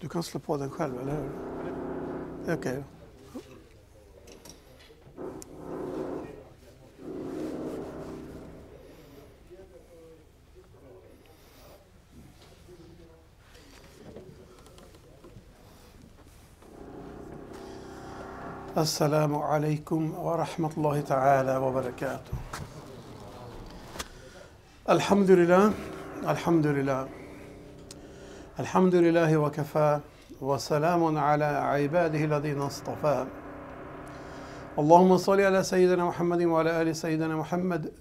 Du kan slå på den själv, eller hur? Okej. Okay. السلام عليكم ورحمة الله تعالى وبركاته. الحمد لله الحمد لله الحمد لله وكفى وسلام على عباده الذين اصطفى. اللهم صل على سيدنا محمد وعلى آل سيدنا محمد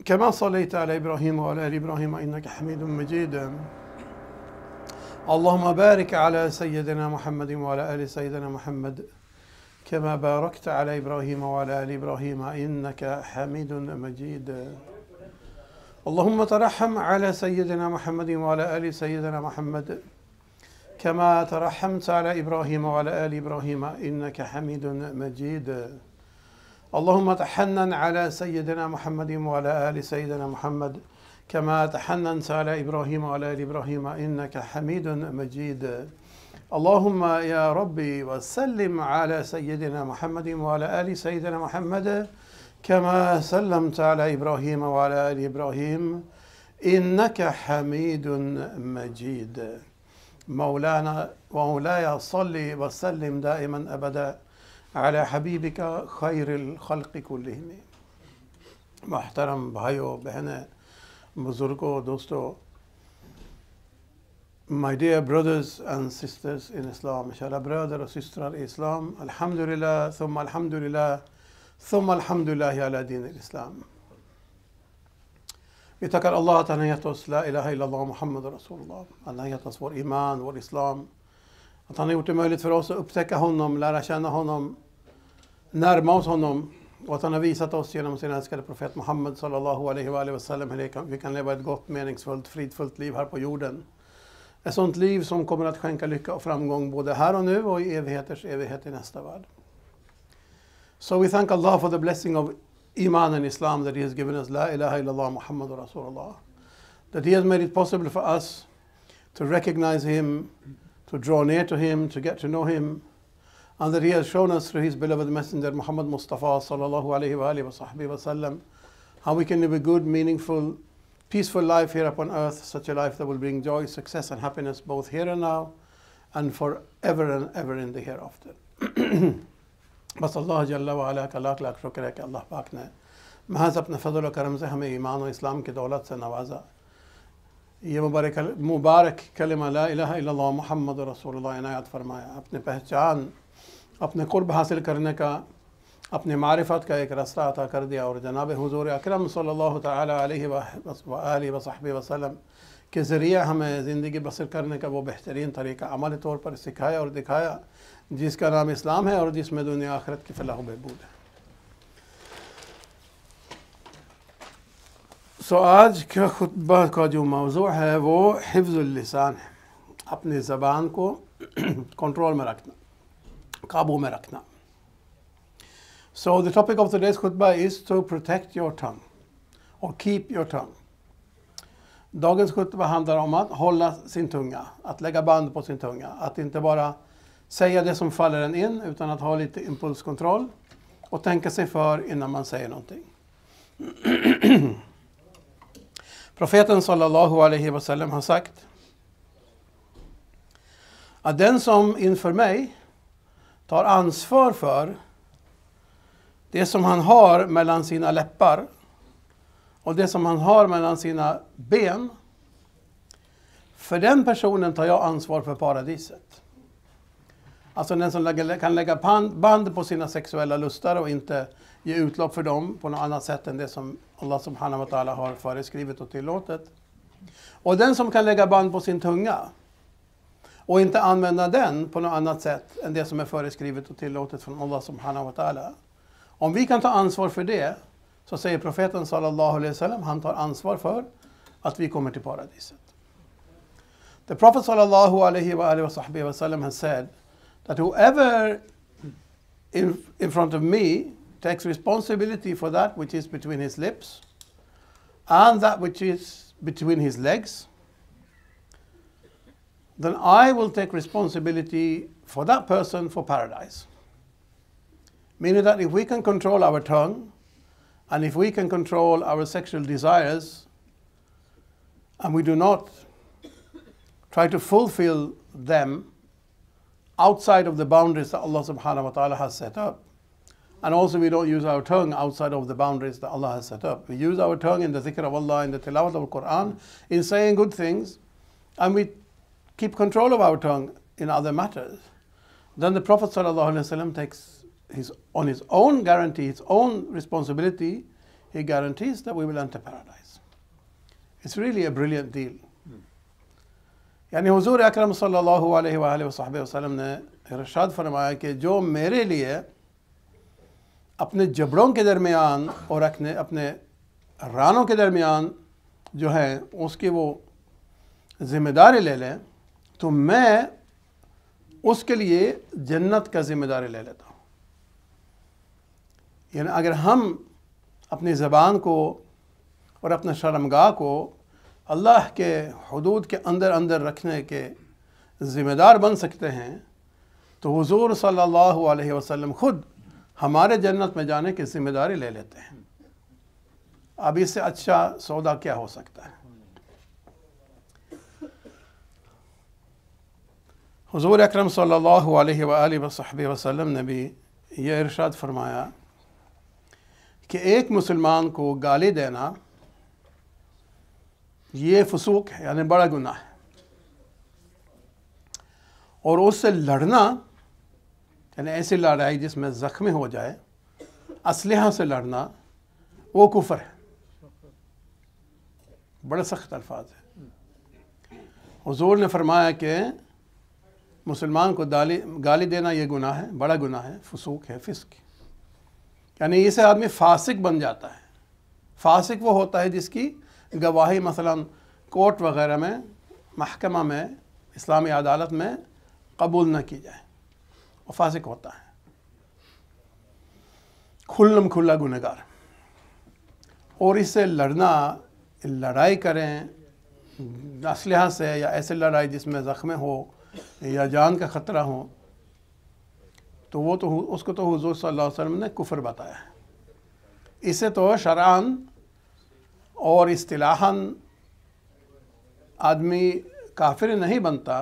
كما صليت على إبراهيم وعلى آل إبراهيم إنك حميد مجيد. اللهم بارك على سيدنا محمد وعلى آل سيدنا محمد كما باركت على إبراهيم وعلى آل إبراهيم إنك حميد مجيد. اللهم ترحم على سيدنا محمد وعلى آل سيدنا محمد كما ترحمت على إبراهيم وعلى آل إبراهيم إنك حميد مجيد. اللهم تحنن على سيدنا محمد وعلى آل سيدنا محمد كما تحننت على إبراهيم وعلى آل إبراهيم إنك حميد مجيد. اللهم يا ربي وسلم على سيدنا محمد وعلى آل سيدنا محمد كما سلمت على إبراهيم وعلى آل إبراهيم إنك حميد مجيد. مولانا ومولاي صل وسلم دائما أبدا على حبيبك خير الخلق كلهم. محترم भाइयों बहनें बुजुर्गों दोस्तों, my dear brothers and sisters in Islam, kära bröder och systrar i Islam, alhamdulillah, thumma alhamdulillah, thumma alhamdulillah ala din islam. Vi tackar Allah att han har gett oss la ilaha illallah Mohammad Rasulullah. Han har gett oss vår iman, vår islam. Att han har gjort det möjligt för oss att upptäcka honom, lära känna honom, närma oss honom. Och att han har visat oss genom sin älskade profet Mohammad sallallahu alaihi wa sallam hur vi kan leva ett gott, meningsfullt, fridfullt liv här på jorden. Ett sånt liv som kommer att skänka lycka och framgång både här och nu och i evigheters evighet i nästa värld. So we thank Allah for the blessing of Iman and Islam that He has given us, La ilaha illallah Muhammad Rasulullah. That He has made it possible for us to recognize Him, to draw near to Him, to get to know Him. And that He has shown us through His beloved Messenger Muhammad Mustafa sallallahu alayhi wa alihi wa sahbihi wa sallam how we can live a good, meaningful, peaceful life here upon earth, such a life that will bring joy, success and happiness both here and now and forever and ever in the hereafter. बस अल्लाह जल्ला व अला का लाख लाख शुक्र है कि अल्लाह पाक ने महज अपने फजल व करम से हमें ईमान और इस्लाम की दौलत से नवाजा. ये मुबारक कलिमा ला इलाहा इल्लल्लाह मुहम्मद रसूलुल्लाह इनायत फरमाया. अपने पहचान, अपने कुर्ब हासिल करने का, अपने मारिफत का एक रास्ता अता कर दिया और जनाब हुजूर अकरम सल्लल्लाहु तआला अलैहि व आलिहि व सहबिहि वसल्लम के ज़रिए हमें ज़िंदगी बसर करने का वो बेहतरीन तरीका अमली तौर पर सिखाया और दिखाया जिसका नाम इस्लाम है और जिसमें दुनिया आखिरत की फलाह बहबूद है. सो आज का खुतबा का जो मौजू है वो हिफ्ज़ुल लिसान है. अपनी ज़बान को कंट्रोल में रखना, काबू में रखना. So the topic of today's khutbah is to protect your tongue or keep your tongue. Dagens khutbah handlar om att hålla sin tunga, att lägga band på sin tunga, att inte bara säga det som faller en in utan att ha lite impulskontroll och tänka sig för innan man säger någonting. Profeten sallallahu alaihi wa sallam har sagt att den som inför mig tar ansvar för det som han har mellan sina läppar och det som han har mellan sina ben, för den personen tar jag ansvar för paradiset. Alltså den som kan lägga band på sina sexuella lustar och inte ge utlopp för dem på något annat sätt än det som Allah subhanahu wa ta'ala har föreskrivit och tillåtet. Och den som kan lägga band på sin tunga och inte använda den på något annat sätt än det som är föreskrivet och tillåtet från Allah subhanahu wa ta'ala. Om vi kan ta ansvar för det, så säger profeten sallallahu alaihi wasallam, han tar ansvar för att vi kommer till paradiset. The Prophet sallallahu alaihi wa sallam has said that whoever in front of me takes responsibility for that which is between his lips and that which is between his legs, then I will take responsibility for that person for paradise. Meaning that if we can control our tongue, and if we can control our sexual desires, and we do not try to fulfill them outside of the boundaries that Allah subhanahu wa ta'ala has set up, and also we don't use our tongue outside of the boundaries that Allah has set up. We use our tongue in the dhikr of Allah, in the tilawat of the Quran, in saying good things, and we keep control of our tongue in other matters. Then the Prophet sallallahu alaihi wasallam takes on his own guarantee, his own responsibility, he guarantees that we will enter paradise. It's really a brilliant deal. यानी हुजूर अकरम सल्लल्लाहु अलैहि वसल्लम ने इरशाद फरमाया कि जो मेरे लिए अपने जबड़ों के दरमियान और अपने रानों के दरमियान जो है उसकी वो ज़िम्मेदारी ले लें, तो मैं उसके लिए जन्नत का ज़िम्मेदारी ले लेता हूँ। यानी अगर हम अपनी ज़बान को और अपने शर्मगाह को अल्लाह के हुदूद के अंदर अंदर रखने के ज़िम्मेदार बन सकते हैं, तो हुजूर सल्लल्लाहु अलैहि वसल्लम खुद हमारे जन्नत में जाने की ज़िम्मेदारी ले लेते हैं। अब इससे अच्छा सौदा क्या हो सकता है। हुजूर अकरम सल्लल्लाहु अलैहि वसल्लम ने भी ये इरशाद फरमाया कि एक मुसलमान को गाली देना ये फसूक है, यानी बड़ा गुनाह है, और उससे लड़ना यानी ऐसी लड़ाई जिसमें ज़ख्मी हो जाए, असलहा से लड़ना, वो कुफर है। बड़े सख्त अल्फाज है। हुजूर ने फरमाया कि मुसलमान को गाली देना ये गुनाह है, बड़ा गुनाह है, फसूक है, फिस्क, यानी इससे आदमी फासिक बन जाता है। फासिक वो होता है जिसकी गवाही मसलन कोर्ट वगैरह में, महकमा में, इस्लामी अदालत में कबूल न की जाए, वो फासिक होता है, खुल्लम खुल्ला गुनहगार। और इससे लड़ना, लड़ाई करें असलहा से या ऐसे लड़ाई जिसमें ज़ख्म हो या जान का ख़तरा हो, तो वो तो उसको तो हुज़ूर सल्लल्लाहु अलैहि वसल्लम ने कुफ्र बताया है। इसे तो शरअन और इस्तिलाहन आदमी काफिर नहीं बनता,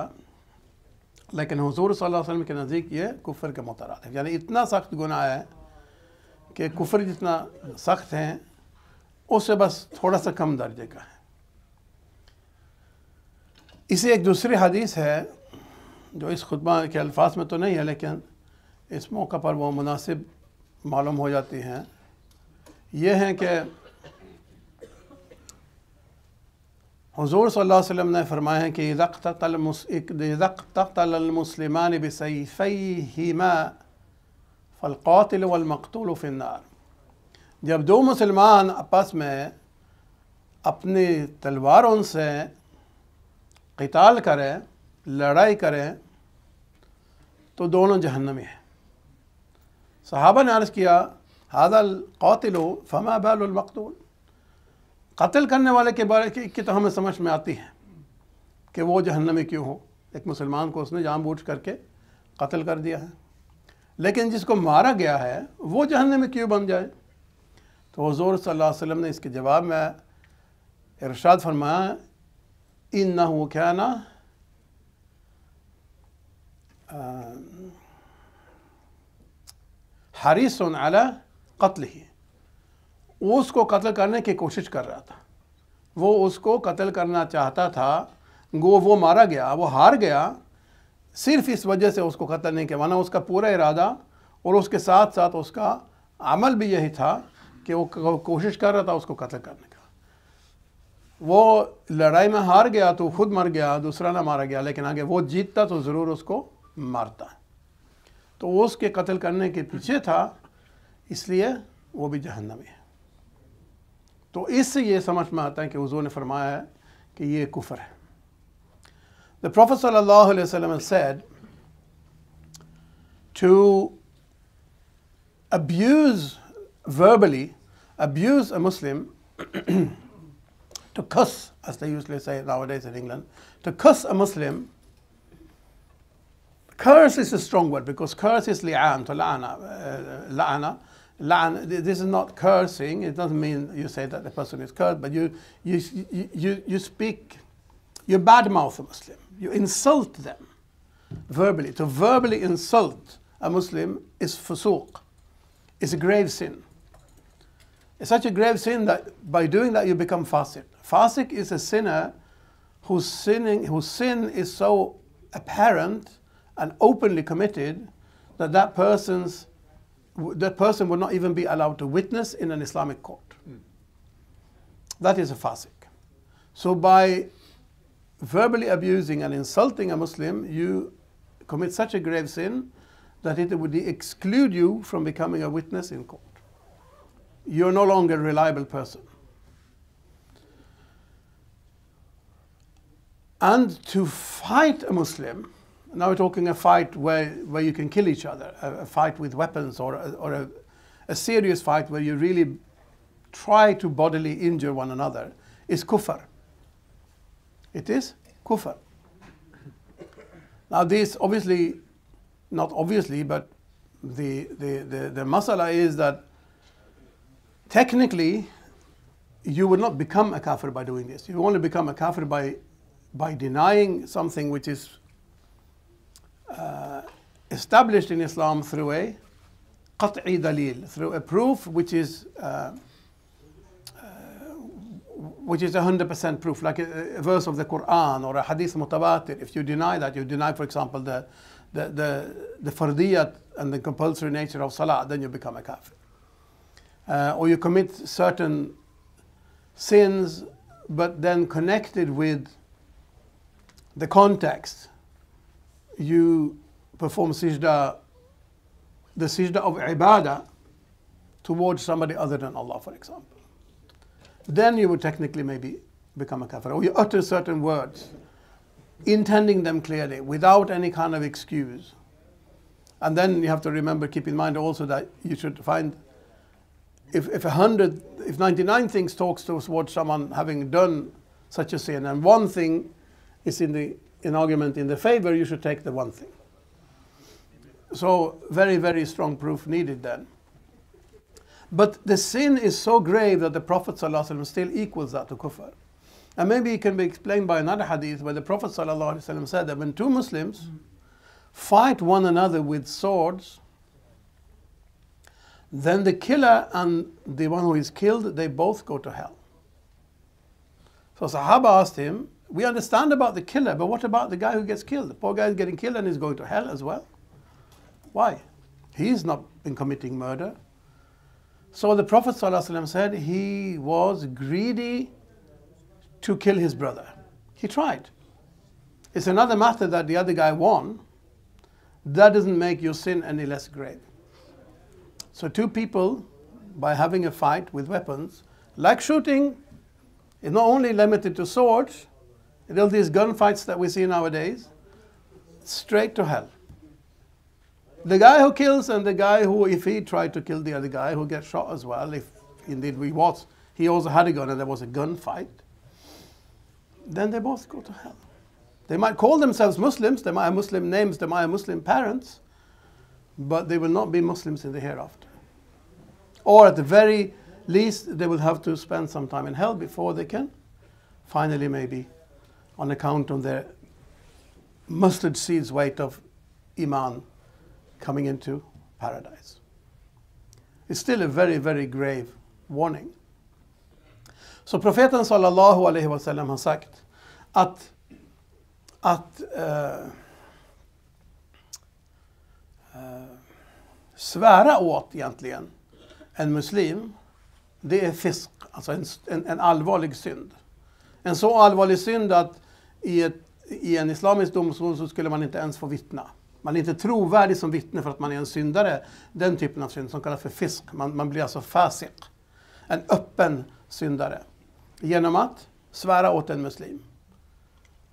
लेकिन हुज़ूर सल्लल्लाहु अलैहि वसल्लम के नज़दीक ये कुफ्र के मुतरादिफ, यानी इतना सख्त गुनाह है कि कुफ्र जितना सख्त है उससे बस थोड़ा सा कम दर्जे का है। इसे एक दूसरी हदीस है जो इस खुतबा के अल्फाज में तो नहीं है, लेकिन इस मौका पर वो मुनासिब मालूम हो जाती हैं। ये हैं कि हुज़ूर सल्लल्लाहु अलैहि वसल्लम ने फरमाया है कि इज़्तक़तल मुस्लिमान बिसैफ़ैहिमा फ़ल-क़ातिल वल-मक़तूल फ़िन्नार। जब दो मुसलमान आपस में अपनी तलवारों से क़िताल करें, लड़ाई करें, तो दोनों जहन्नमी हैं। सहाबा ने अर्ज़ किया हाज़ल क़ातिलु फ़मा बालुल मक़तूल। कत्ल करने वाले के बारे की तो हमें समझ में आती है कि वो जहन्नमी क्यों हो, एक मुसलमान को उसने जानबूझ करके कत्ल कर दिया है, लेकिन जिसको मारा गया है वो जहन्नमी क्यों बन जाए। तो हुज़ूर सल्लल्लाहु अलैहि वसल्लम ने इसके जवाब में इरशाद फरमाया इन्नहु काना हरीसन अला क़त्लिही। उसको कत्ल करने की कोशिश कर रहा था, वो उसको कत्ल करना चाहता था, वो मारा गया, वो हार गया, सिर्फ इस वजह से उसको कत्ल नहीं किया, वरना उसका पूरा इरादा और उसके साथ साथ उसका अमल भी यही था कि वो कोशिश कर रहा था उसको कत्ल करने का। वो लड़ाई में हार गया तो खुद मर गया, दूसरा ना मारा गया, लेकिन आगे वो जीतता तो ज़रूर उसको मारता, तो वो उसके कत्ल करने के पीछे था, इसलिए वो भी जहन्नमी है। तो इससे ये समझ में आता है कि हुज़ूर ने फरमाया है कि ये कुफ्र है। The Prophet sallallahu alaihi wasallam said to verbally abuse a Muslim, to cuss, as they usually say nowadays in England, to cuss a Muslim curse is a strong word, because curse is li'an, to la'ana. This is not cursing. It doesn't mean you say that the person is cursed, but you speak, you badmouth a Muslim. You insult them verbally. To verbally insult a Muslim is fusuq. It's a grave sin. It's such a grave sin that by doing that you become fasiq. Fasiq is a sinner whose sin is so apparent and openly committed that that person would not even be allowed to witness in an Islamic court. That is a fasiq. So by verbally abusing and insulting a Muslim, you commit such a grave sin that it would exclude you from becoming a witness in court. You're no longer a reliable person. And to fight a Muslim, now we're talking a fight where you can kill each other, a fight with weapons, or a serious fight where you really try to bodily injure one another, is kufr. It is kufr. Now this obviously, not obviously, but the masala is that technically you would not become a kafir by doing this. You only become a kafir by denying something which is established in Islam through a qat'i dalil, through a proof which is 100% proof, like a verse of the Quran or a hadith mutawatir. If you deny that, you deny, for example, the fardiyat and the compulsory nature of salah, then you become a kafir. Or you commit certain sins, but then connected with the context, you perform sajda, the sajda of ibadah towards somebody other than Allah, for example. Then you would technically maybe become a kafir. Or you utter certain words, intending them clearly, without any kind of excuse. And then you have to remember, keep in mind also that you should find, if 99 things talks towards someone having done such a sin, and one thing is in argument in the favor, you should take the one thing. So very, very strong proof needed then. But the sin is so grave that the Prophet ﷺ still equals that to kufr. And maybe it can be explained by another hadith where the Prophet ﷺ said that when two Muslims fight one another with swords, then the killer and the one who is killed, they both go to hell. So Sahaba asked him, we understand about the killer, but what about the guy who gets killed? The poor guy is getting killed and is going to hell as well. Why? He's not been committing murder. So the Prophet ﷺ said he was greedy to kill his brother. He tried. It's another matter that the other guy won. That doesn't make your sin any less grave. So two people, by having a fight with weapons, like shooting, is not only limited to swords, all these gunfights that we see nowadays, straight to hell. The guy who kills and the guy who, if he tried to kill the other guy, who gets shot as well, if indeed he also had a gun and there was a gunfight, then they both go to hell. They might call themselves Muslims, they might have Muslim names, they might have Muslim parents, but they will not be Muslims in the hereafter. Or at the very least, they will have to spend some time in hell before they can finally, maybe, on account of their mustard seeds weight of iman, coming into paradise. It's still a very, very grave warning. Så profeten sallallahu alaihi wasallam har sagt att svära åt egentligen en muslim, det är fisk, alltså en allvarlig synd. En så allvarlig synd att i en islamisk domstol så skulle man inte ens få vittna. Man är inte trovärdig som vittne för att man är en syndare. Den typen av synd som kallas för fisk. Man blir alltså fasiq. En öppen syndare. Genom att svära åt en muslim.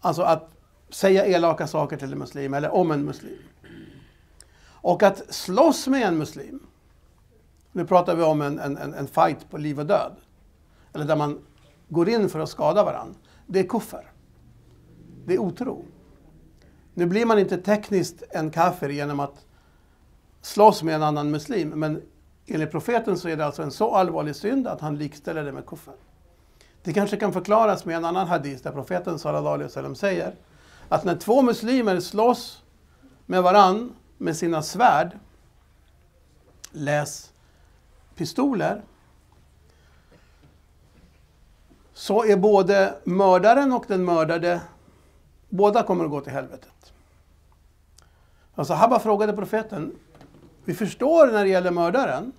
Alltså att säga elaka saker till en muslim eller om en muslim. Och att slåss med en muslim. Nu pratar vi om en fight på liv och död. Eller där man går in för att skada varandra. Det är kuffer. Det är otro. Nu blir man inte tekniskt en kafir genom att slåss med en annan muslim, men enligt profeten så är det alltså en så allvarlig synd att han likställer det med kuffer. Det kanske kan förklaras med en annan hadith där profeten sallallahu alaihi wasallam säger att när två muslimer slåss med varann med sina svärd, läs pistoler, så är både mördaren och den mördade, båda kommer att gå till helvetet. Och sahaba frågade profeten, vi förstår när det gäller mördaren,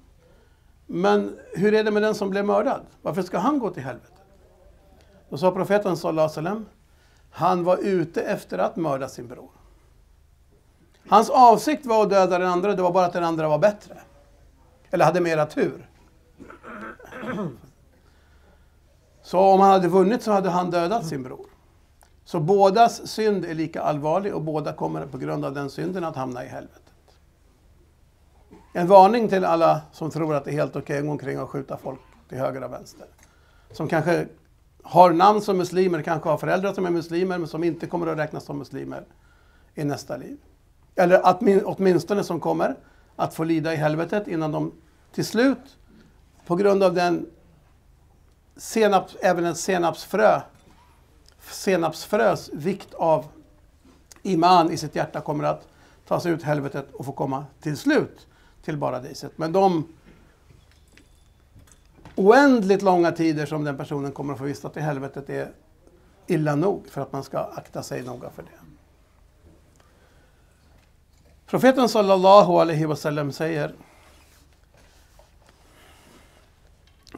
men hur är det med den som blev mördad? Varför ska han gå till helvetet? Då sa profeten sallallahu alaihi wasallam, han var ute efter att mörda sin bror. Hans avsikt var att döda den andra, det var bara att den andra var bättre. Eller hade mera tur. Så om han hade vunnit så hade han dödat sin bror. Så bådas synd är lika allvarlig och båda kommer på grund av den synden att hamna i helvetet. En varning till alla som tror att det är helt okej att gå omkring och skjuta folk till höger och vänster. Som kanske har namn som muslimer, kanske har föräldrar som är muslimer, men som inte kommer att räknas som muslimer i nästa liv. Eller att åtminstone som kommer att få lida i helvetet innan de till slut, på grund av den även en senapsfrös vikt av iman i sitt hjärta kommer att ta sig ut helvetet och få komma till slut till paradiset. Men de oändligt långa tider som den personen kommer att få vistas i helvetet är illa nog för att man ska akta sig noga för det. Profeten sallallahu alaihi wasallam säger,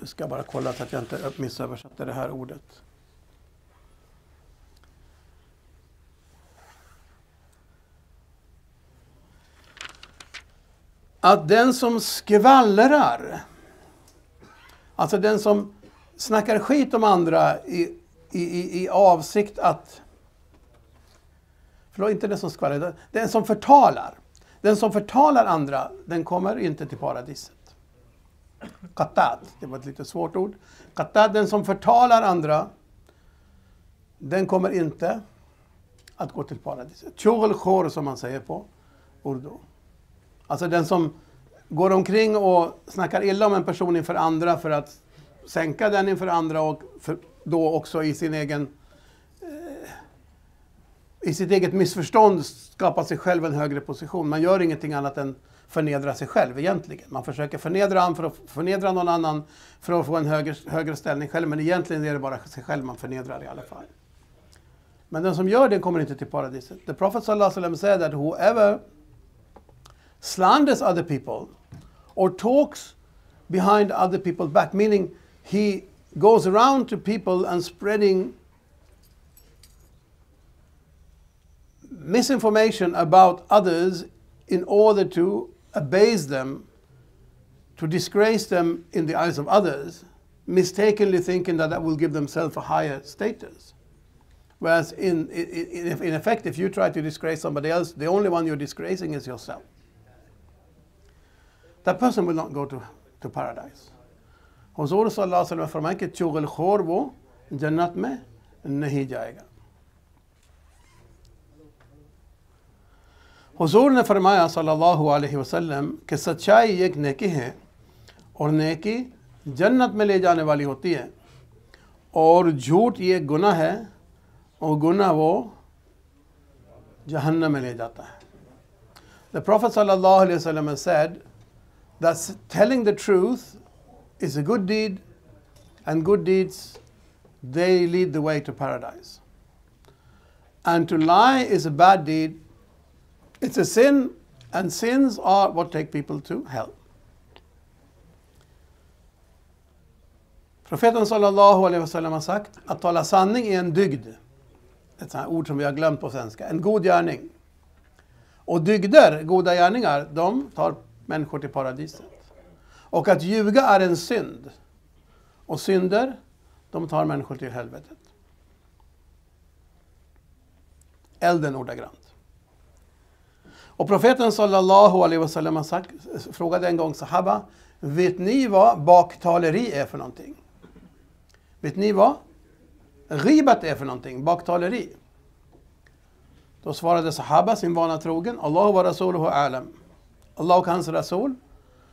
jag ska bara kolla så att jag inte missöversätter det här ordet. Att den som skvallrar, alltså den som snackar skit om andra i avsikt att, förlåt, inte den som skvallrar, den som förtalar. Den som förtalar andra, den kommer inte till paradiset. Qattad, det var ett lite svårt ord. Qattad, den som förtalar andra, den kommer inte att gå till paradiset. Chughl khor som man säger på urdu. Alltså den som går omkring och snackar illa om en person inför andra för att sänka den inför andra och då också i sin egen i sitt eget missförstånd skapa sig själv en högre position. Man gör ingenting annat än förnedra sig själv egentligen. Man försöker förnedra någon annan för att få en högre ställning själv, men egentligen är det bara sig själv man förnedrar i alla fall. Men den som gör det kommer inte till paradiset. The Prophet sallallahu alaihi wasallam said that whoever slanders other people or talks behind other people's back, meaning he goes around to people and spreading misinformation about others in order to abase them, to disgrace them in the eyes of others, mistakenly thinking that will give themselves a higher status. Whereas in effect, if you try to disgrace somebody else, the only one you're disgracing is yourself. That person will not go to paradise. Huzur sallallahu alaihi wasallam फरमाया कि चुगलखोर वो जन्नत में नहीं जाएगा. हुजूर ने फरमाया सल्लल्लाहु अलैहि वसल्लम कि सच्चाई एक नेकी है और नेकी जन्नत में ले जाने वाली होती है और झूठ ये गुनाह है और गुनाह वो जहन्नम में ले जाता है. The Prophet sallallahu alaihi wasallam has said that telling the truth is a good deed, and good deeds, they lead the way to paradise. And to lie is a bad deed. It's a sin, and sins are what take people to hell. Profeten sallallahu alaihi wasallam har sagt att tala sanning är en dygd. Ett sånt här ord som vi har glömt på svenska. En god gärning. Och dygder, goda gärningar, de tar människor till paradiset. Och att ljuga är en synd. Och synder, de tar människor till helvetet. Elden ordagrant. Och profeten sallallahu alaihi wasallam har sagt, frågade en gång sahaba, vet ni vad baktaleri är för någonting? Vet ni vad ghibat är för någonting? Baktaleri. Då svarade sahaba sin vana trogen, Allah wa rasuluhu alam. Allah och hans rasul,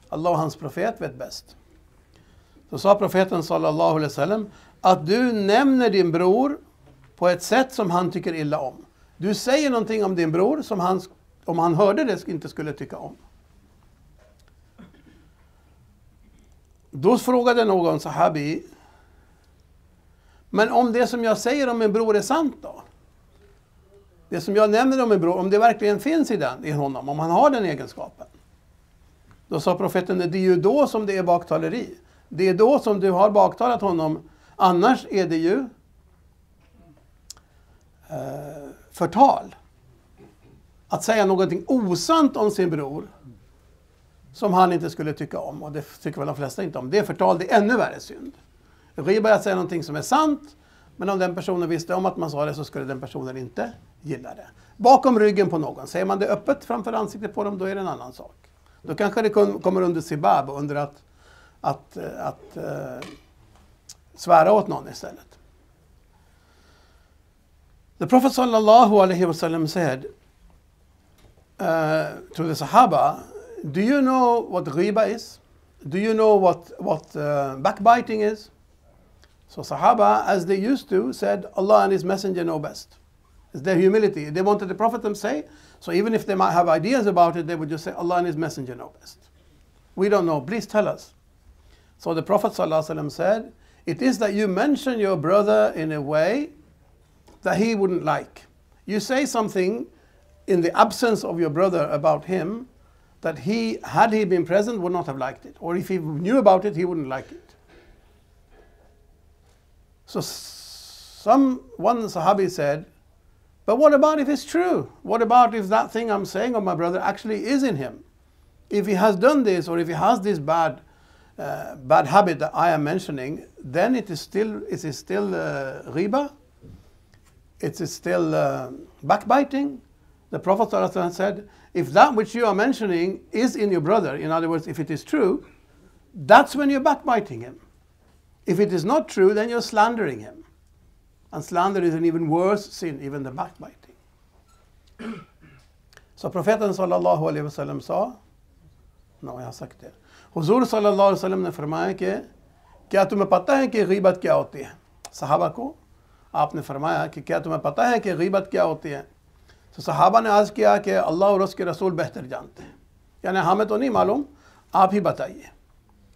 Allah och hans profet vet bäst. Så sa profeten sallallahu alaihi wasallam att du nämner din bror på ett sätt som han tycker illa om. Du säger någonting om din bror som han, om han hörde det, inte skulle tycka om. Då frågade någon sahabi, men om det som jag säger om min bror är sant då? Det som jag nämner om min bror, om det verkligen finns i honom, om han har den egenskapen. Då sa profeten, det är ju då som det är baktaleri. Det är då som du har baktalat honom. Annars är det ju förtal. Att säga någonting osant om sin bror som han inte skulle tycka om. Och det tycker väl de flesta inte om. Det är förtal, det är ännu värre synd. Riba är att säga någonting som är sant. Men om den personen visste om att man sa det så skulle den personen inte gilla det. Bakom ryggen på någon. Säger man det öppet framför ansiktet på dem, då är det en annan sak. Då kanske det kommer under sibab, under att svära åt någon istället. The Prophet sallallahu alaihi wasallam said to the Sahaba, do you know what ghiba is? Do you know what backbiting is? So Sahaba, as they used to, said, Allah and His Messenger know best. It's their humility. They wanted the Prophet to say, so even if they might have ideas about it, they would just say, Allah and His Messenger know best. We don't know, please tell us. So the Prophet ﷺ said, it is that you mention your brother in a way that he wouldn't like. You say something in the absence of your brother about him that he, had he been present, would not have liked it. Or if he knew about it, he wouldn't like it. So one Sahabi said, but what about if it's true? What about if that thing I'm saying of my brother actually is in him? If he has done this, or if he has this bad habit that I am mentioning, then it is still ghiba? It is still backbiting? The Prophet ﷺ said, if that which you are mentioning is in your brother, in other words, if it is true, that's when you're backbiting him. If it is not true, then you're slandering him. And slander is an even worse sin, even the backbiting. Så profeten sallallahu alaihi wasallam sa, no, jag har sagt det. Huzur sallallahu alaihi wasallam ने फरमाया कि क्या तुम्हें पता है कि गीबत क्या होती है? सहाबा को आपने फरमाया कि क्या तुम्हें पता है कि गीबत क्या होती है? तो सहाबा ने अर्ज़ किया कि अल्लाह और उसके रसूल बेहतर जानते हैं. यानी हमें तो नहीं मालूम, आप ही बताइए.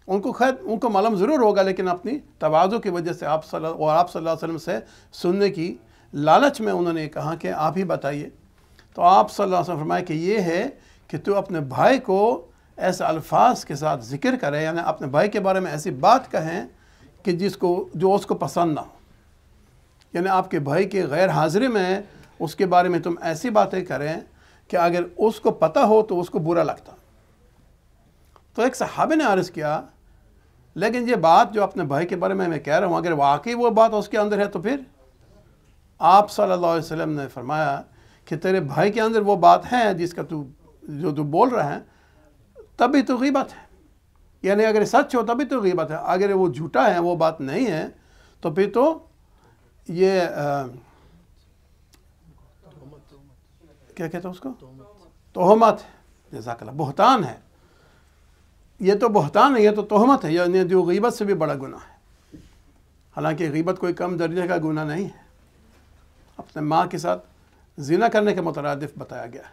उनको मालूम ज़रूर होगा, लेकिन अपनी तवाज़ु की वजह से आप सल्लल्लाहु अलैहि वसल्लम से सुनने की लालच में उन्होंने कहा कि आप ही बताइए. तो आप सल्लल्लाहु अलैहि वसल्लम फरमाया कि ये है कि तू अपने भाई को ऐसे अल्फाज के साथ ज़िक्र करे, यानी अपने भाई के बारे में ऐसी बात कहें कि जो उसको पसंद ना हो. यानी आपके भाई के गैर हाज़िरी में उसके बारे में तुम ऐसी बातें करें कि अगर उसको पता हो तो उसको बुरा लगता. तो एक सहाबे ने अर्ज़ किया, लेकिन ये बात जो अपने भाई के बारे में मैं कह रहा हूँ, अगर वाकई वो बात उसके अंदर है तो फिर आप सल्लल्लाहु अलैहि वसल्लम ने फरमाया कि तेरे भाई के अंदर वो बात है जिसका जो तू बोल रहा है, तभी तो गीबत है. यानी अगर सच हो तभी तो गीबत है. अगर वो झूठा है, वो बात नहीं है, तो फिर तो ये क्या कहते हैं उसको, तोहमत है. जज़ाकल्लाह, बुहतान है. ये तो बुहतान है, ये तो तोहमत है, यानी जो गीबत से भी बड़ा गुनाह है. हालांकि गीबत कोई कम दर्जे का गुनाह नहीं है. अपने माँ के साथ ज़िना करने के मुतरादिफ बताया गया है.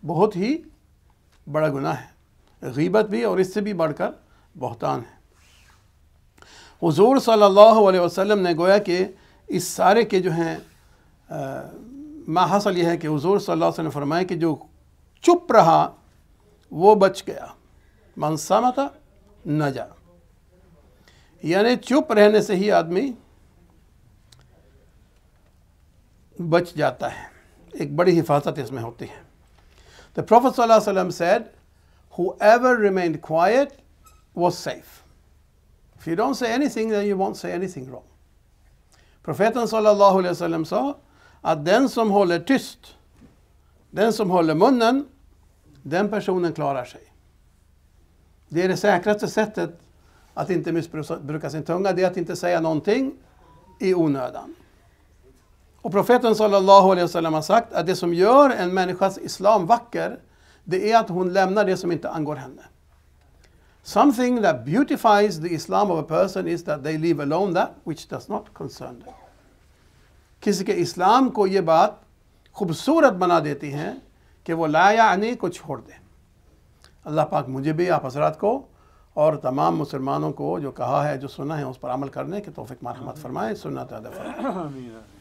बहुत ही बड़ा गुनाह है गीबत भी, और इससे भी बढ़कर बुहतान है. हुज़ूर सल्लल्लाहु अलैहि वसल्लम ने गोया कि इस सारे के जो हैं माहसल ये है कि हुज़ूर सल्लल्लाहु अलैहि वसल्लम ने फरमाया कि जो चुप रहा वो बच गया. मन समता नजा. यानी चुप रहने से ही आदमी बच जाता है. एक बड़ी हिफाजत इसमें होती है. The Prophet sallallahu alaihi wasallam said, whoever remained quiet was safe. If you don't say anything, then you won't say anything wrong. Profeten sallallahu alaihi wasallam sa att den som håller tyst, den som håller munnen, den personen klarar sig. Det är det säkraste sättet att inte missbruka sin tunga, det är att inte säga någonting i onödan. Och profeten sallallahu alaihi wasallam har sagt att det som gör en människas islam vacker, det är att hon lämnar det som inte angår henne. Something that beautifies the Islam of a person is that they leave alone that which does not concern them. किसी के इस्लाम को ये बात खूबसूरत बना देती हैं कि वो ला यानी को छोड़ दे. अल्लाह पाक मुझे भी, आप हज़रात को और तमाम मुसलमानों को जो कहा है, जो सुना है, उस पर अमल करने की तौफीक मरहमत फरमाए, सुन्नत अदा फरमाए.